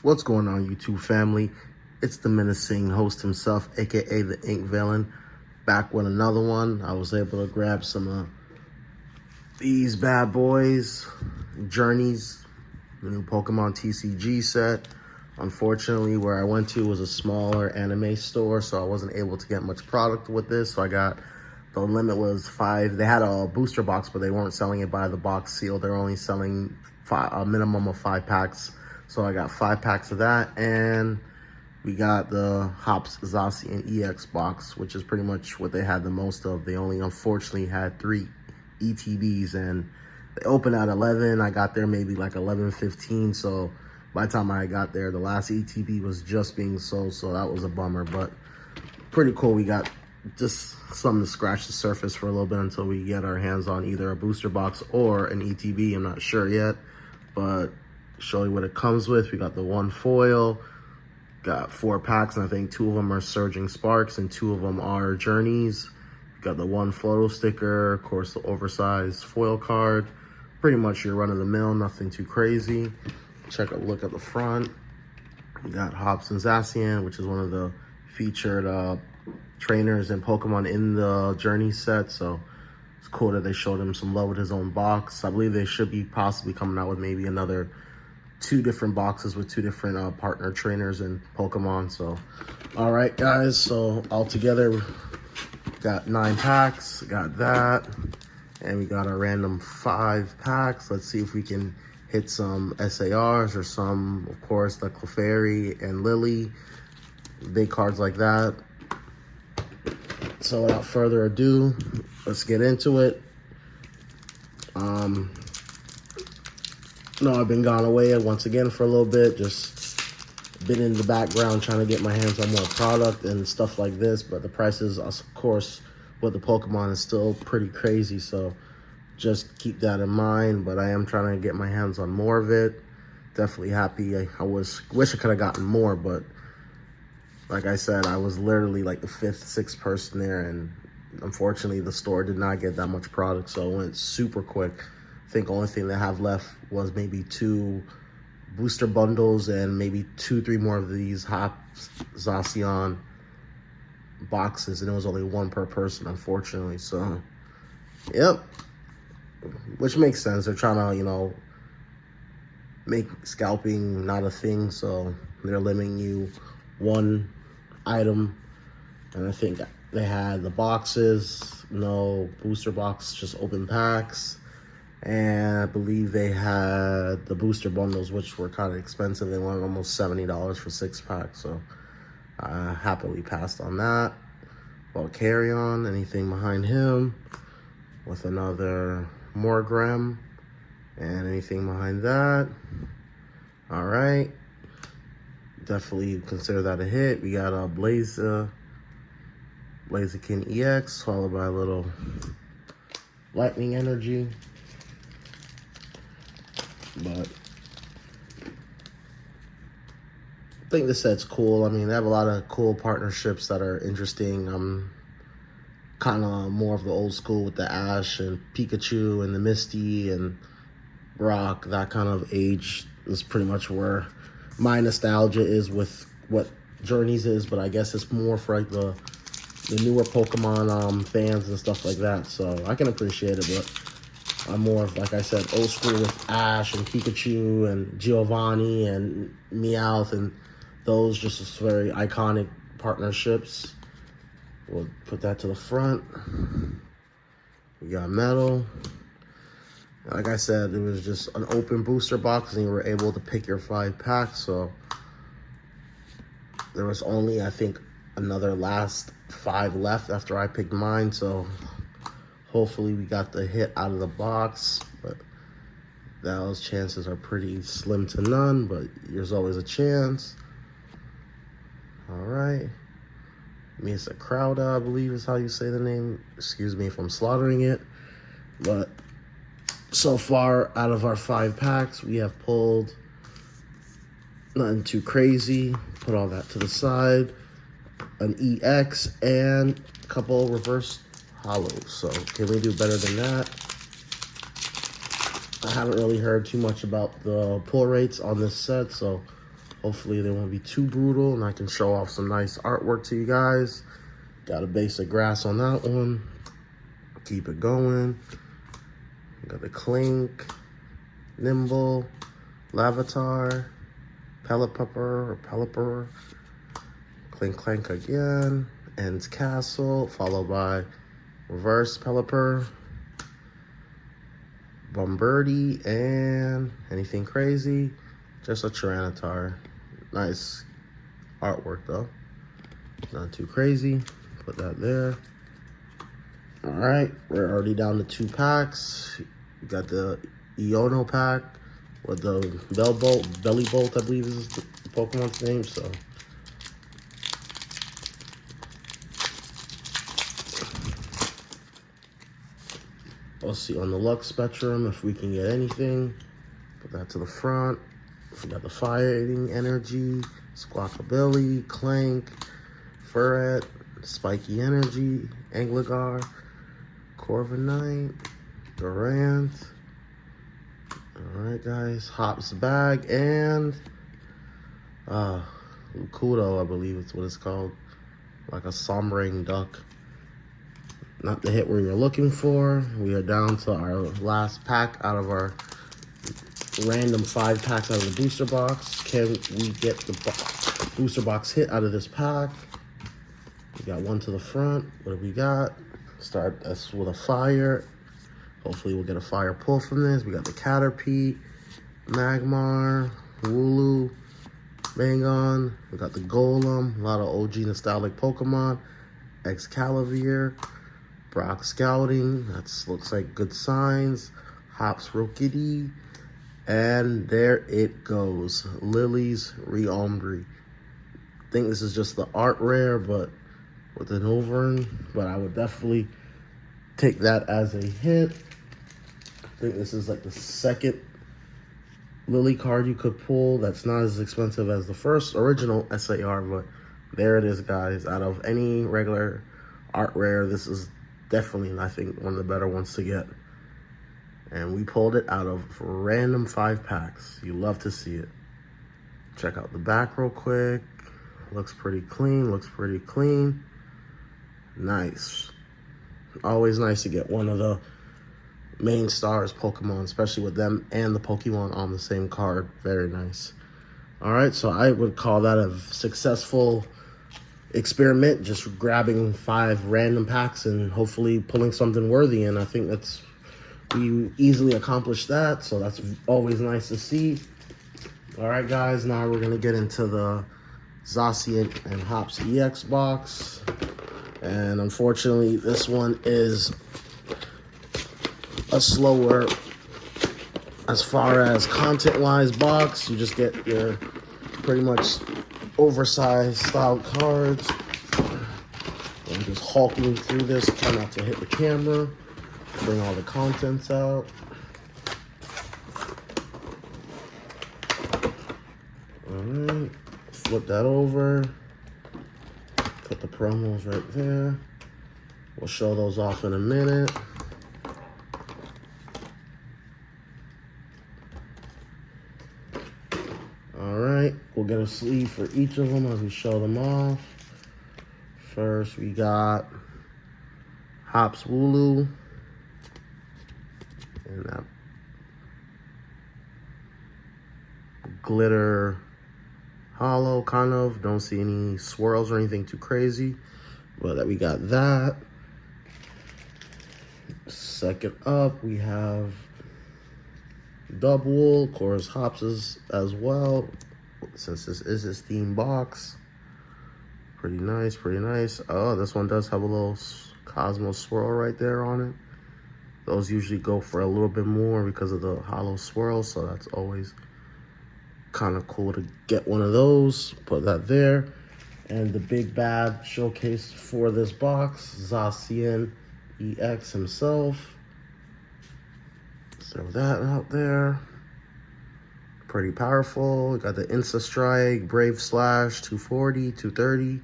What's going on, YouTube family? It's the menacing host himself, aka the Ink Villain, back with another one. I was able to grab some of these bad boys, Journeys, the new Pokemon TCG set. Unfortunately, where I went to was a smaller anime store, so I wasn't able to get much product with this. So I got, the limit was 5. They had a booster box, but they weren't selling it by the box seal. They're only selling a minimum of 5 packs. So I got 5 packs of that, and we got the Hops Zacian EX box, which is pretty much what they had the most of. They only unfortunately had 3 ETBs, and they opened at 11. I got there maybe like 11:15, so by the time I got there, the last ETB was just being sold, so that was a bummer, but pretty cool. We got just something to scratch the surface for a little bit until we get our hands on either a booster box or an ETB. I'm not sure yet, but show you what it comes with. We got the 1 foil, got 4 packs, and I think 2 of them are Surging Sparks and 2 of them are Journeys. Got the 1 photo sticker, of course the oversized foil card. Pretty much your run-of-the-mill, nothing too crazy. Check a look at the front. We got Hops and Zacian, which is one of the featured trainers and Pokemon in the Journey set, so it's cool that they showed him some love with his own box. I believe they should be possibly coming out with maybe another 2 different boxes with 2 different partner trainers and Pokemon. So all right guys, so all together got 9 packs, got that, and we got our random 5 packs. Let's see if we can hit some SARs or some, of course, the Clefairy and Lily, big cards like that. So without further ado, let's get into it. No, I've been gone away once again for a little bit, just been in the background trying to get my hands on more product and stuff like this, but the prices, of course, with the Pokemon is still pretty crazy, so just keep that in mind. But I am trying to get my hands on more of it. Definitely happy. I wish I could have gotten more, but like I said, I was literally like the 5th, 6th person there, and unfortunately the store did not get that much product, so it went super quick. I think the only thing they have left was maybe 2 booster bundles and maybe 2-3 more of these Hops Zacian boxes, and it was only 1 per person, unfortunately. So yep, which makes sense. They're trying to, you know, make scalping not a thing, so they're limiting you 1 item. And I think they had the boxes, no booster box, just open packs. And I believe they had the booster bundles, which were kind of expensive. They wanted almost $70 for 6 packs, so I happily passed on that. Well, carry on, anything behind him with another Morgram, and anything behind that. All right, definitely consider that a hit. We got a Blaziken EX, followed by a little Lightning Energy. But I think this set's cool. I mean, they have a lot of cool partnerships that are interesting. I'm kind of more of the old school with the Ash and Pikachu and the Misty and Brock. That kind of age is pretty much where my nostalgia is with what Journeys is, but I guess it's more for like the newer Pokemon fans and stuff like that. So I can appreciate it, but I'm more of, like I said, old school with Ash and Pikachu and Giovanni and Meowth, and those just very iconic partnerships. We'll put that to the front. We got metal. Like I said, it was just an open booster box, and you were able to pick your 5 packs. So there was only, I think, another last 5 left after I picked mine. So hopefully we got the hit out of the box, but those chances are pretty slim to none, but there's always a chance. All right. Misa Crowda, I believe is how you say the name. Excuse me if I'm slaughtering it. But so far, out of our 5 packs, we have pulled nothing too crazy. Put all that to the side. An EX and a couple reverse hollows. So can we do better than that? I haven't really heard too much about the pull rates on this set, so Hopefully they won't be too brutal and I can show off some nice artwork to you guys. Got a basic grass on that one. Keep it going. Got the Clink, Nimble, Lavatar, Pelipper or Pelipper, Clink Clank again, End's Castle, followed by Reverse Pelipper, Bombirdie, and anything crazy, just a Tyranitar. Nice artwork though, not too crazy. Put that there. All right, we're already down to 2 packs. We got the Iono pack with the Belly Bolt, I believe is the Pokemon's name. So we'll see on the luck spectrum if we can get anything. Put that to the front. We got the Fighting Energy, Squawkabilly, Clank, Furret, Spiky Energy, Angligar, Corviknight, Durant. Alright guys, Hop's Bag, and Lukudo, I believe it's what it's called. Like a sombering duck. Not the hit we were looking for. We are down to our last pack out of our random 5 packs out of the booster box. Can we get the booster box hit out of this pack? We got one to the front. What do we got? Start us with a fire. Hopefully we'll get a fire pull from this. We got the Caterpie, Magmar, Wooloo, Bangon. We got the Golem. A lot of OG nostalgic Pokemon. Excalibur, Brock Scouting. That looks like good signs. Hops Rockidee. And there it goes. Lily's Reombre. I think this is just the art rare, but with an Overn. But I would definitely take that as a hit. I think this is like the second Lily card you could pull that's not as expensive as the first original SAR, but there it is, guys. Out of any regular art rare, this is definitely, I think, one of the better ones to get. And we pulled it out of random 5 packs. You love to see it. Check out the back real quick. Looks pretty clean, looks pretty clean. Nice. Always nice to get one of the main stars Pokemon, especially with them and the Pokemon on the same card. Very nice. All right, so I would call that a successful experiment, just grabbing 5 random packs and hopefully pulling something worthy. And I think we easily accomplished that, so that's always nice to see. All right, guys, now we're gonna get into the Zacian and Hops EX box. And unfortunately, this one is a slower, as far as content-wise, box. You just get your pretty much oversized style cards. I'm just hulking through this, try not to hit the camera. Bring all the contents out. Alright, flip that over. Put the promos right there. We'll show those off in a minute. Alright, we'll get a sleeve for each of them as we show them off. First, we got Hops Wooloo. And that glitter hollow, kind of. Don't see any swirls or anything too crazy. But that we got that. Second up, we have Dubwool. Of course, Hops is as well, since this is his theme box. Pretty nice, pretty nice. Oh, this one does have a little Cosmos swirl right there on it. Those usually go for a little bit more because of the hollow swirl, so that's always kind of cool to get one of those. Put that there. And the big bad showcase for this box, Zacian EX himself. Throw that out there. Pretty powerful. We got the Insta Strike, Brave Slash, 240, 230.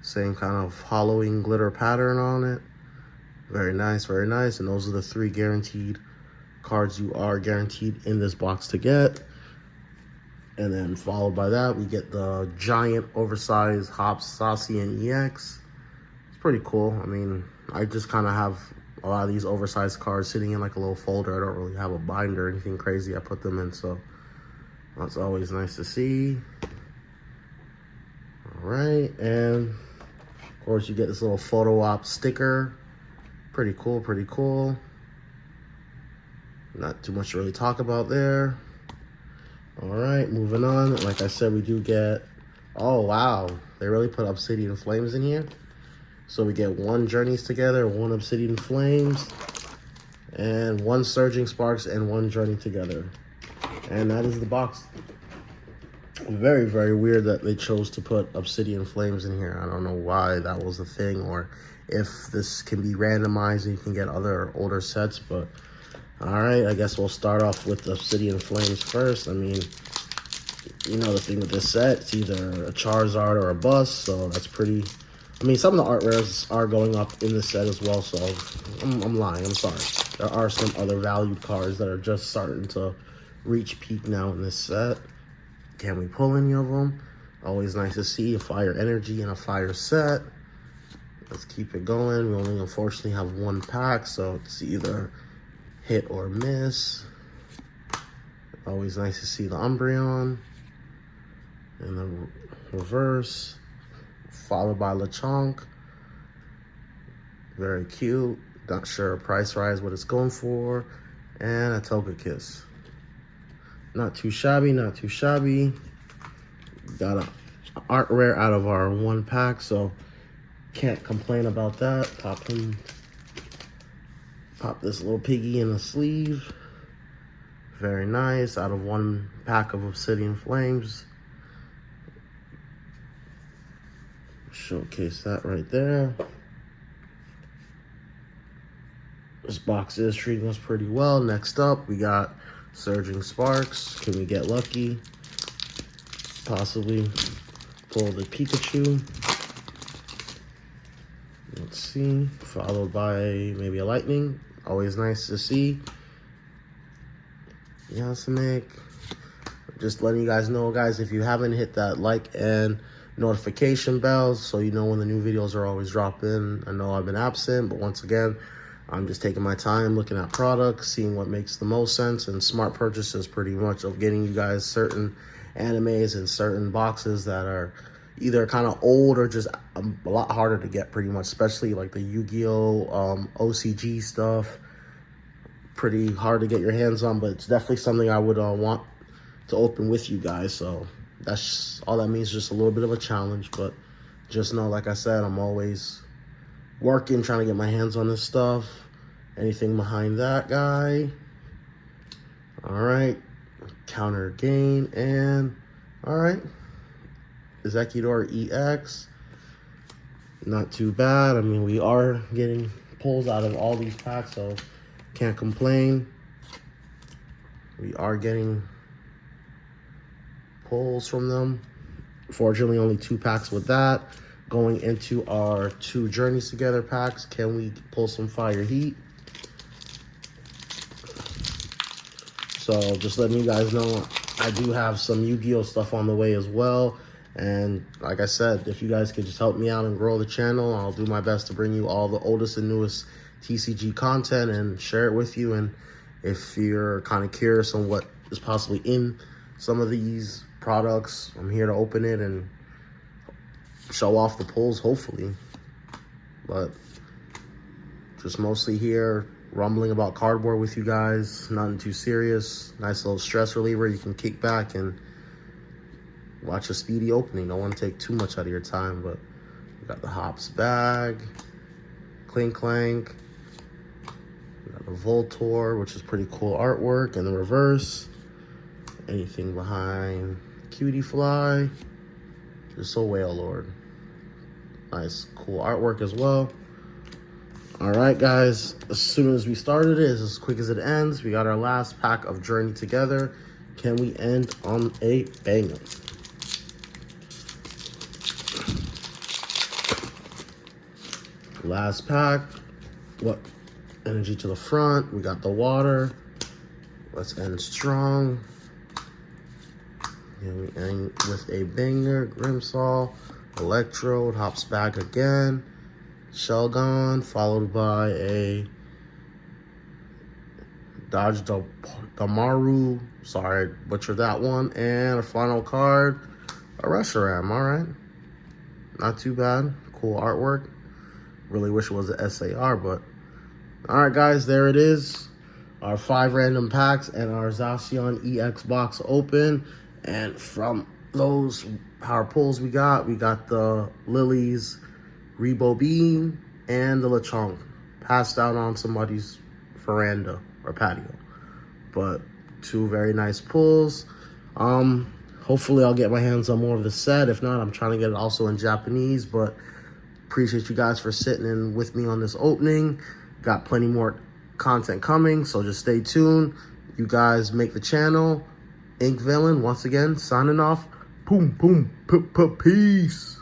Same kind of hollowing glitter pattern on it. Very nice, very nice. And those are the 3 guaranteed cards you are guaranteed in this box to get. And then followed by that, we get the giant oversized Hops Zacian EX. It's pretty cool. I mean, I just kind of have a lot of these oversized cards sitting in like a little folder. I don't really have a binder or anything crazy I put them in, so that's always nice to see. All right, and of course you get this little photo op sticker. Pretty cool, pretty cool. Not too much to really talk about there. All right, moving on. Like I said, we do get, oh wow, they really put Obsidian Flames in here. So we get 1 Journeys Together, 1 Obsidian Flames, and 1 Surging Sparks, and 1 Journey Together. And that is the box. Very, very weird that they chose to put Obsidian Flames in here. I don't know why that was the thing, or if this can be randomized and you can get other older sets, but all right, I guess we'll start off with the Obsidian Flames first. I mean, you know the thing with this set, it's either a Charizard or a bust, so that's pretty... I mean, some of the art rares are going up in this set as well, so I'm lying, I'm sorry. There are some other valued cards that are just starting to reach peak now in this set. Can we pull any of them? Always nice to see a Fire Energy and a Fire set. Let's keep it going. We only unfortunately have 1 pack, so it's either hit or miss. Always nice to see the Umbreon in the reverse, followed by Lechonk. Very cute. Not sure price rise what it's going for. And a Togekiss. Not too shabby, not too shabby. Got an art rare out of our 1 pack, so can't complain about that. Pop this little piggy in a sleeve. Very nice. Out of 1 pack of Obsidian Flames. Showcase that right there. This box is treating us pretty well. Next up, we got Surging Sparks. Can we get lucky? Possibly pull the Pikachu. Let's see. Followed by maybe a Lightning. Always nice to see. Yasamic. Just letting you guys know, guys, if you haven't hit that like and notification bells so you know when the new videos are always dropping. I know I've been absent, but once again, I'm just taking my time looking at products, seeing what makes the most sense, and smart purchases pretty much of getting you guys certain animes and certain boxes that are either kind of old or just a lot harder to get pretty much, especially like the Yu-Gi-Oh! OCG stuff. Pretty hard to get your hands on, but it's definitely something I would want to open with you guys. So that's all that means, just a little bit of a challenge, but just know, like I said, I'm always working, trying to get my hands on this stuff. Anything behind that guy. All right, counter gain, and all right, Executor EX. Not too bad. I mean, we are getting pulls out of all these packs, so can't complain. We are getting pulls from them. Fortunately, only 2 packs with that. Going into our 2 Journeys Together packs, can we pull some Fire Heat? So just letting you guys know, I do have some Yu-Gi-Oh stuff on the way as well. And like I said, if you guys could just help me out and grow the channel, I'll do my best to bring you all the oldest and newest TCG content and share it with you. And if you're kind of curious on what is possibly in some of these products, I'm here to open it and show off the pulls, hopefully. But just mostly here rumbling about cardboard with you guys. Nothing too serious. Nice little stress reliever. You can kick back and watch a speedy opening. Don't want to take too much out of your time, but we got the Hops bag, Clink Clank, we got the Voltor, which is pretty cool artwork in the reverse. Anything behind Cutie Fly, just a Whale Lord. Nice, cool artwork as well. All right, guys, as soon as we started it, it's as quick as it ends. We got our last pack of Journey Together. Can we end on a banger? Last pack. What? Energy to the front. We got the water. Let's end strong. And we end with a banger, Grimsaw, Electrode, hops back again, Shelgon, followed by a Dodge Damaru, sorry, butchered that one, and a final card, a Reshiram, alright. Not too bad, cool artwork. Really wish it was an SAR, but alright guys, there it is. Our 5 random packs and our Zacian EX box open. And from those power pulls we got the Lilies, Rebo Beam, and the Lechonk. Passed out on somebody's veranda or patio. But 2 very nice pulls. Hopefully I'll get my hands on more of the set. If not, I'm trying to get it also in Japanese. But appreciate you guys for sitting in with me on this opening. Got plenty more content coming, so just stay tuned. You guys make the channel. Ink Villain, once again, signing off. Boom, boom, peace.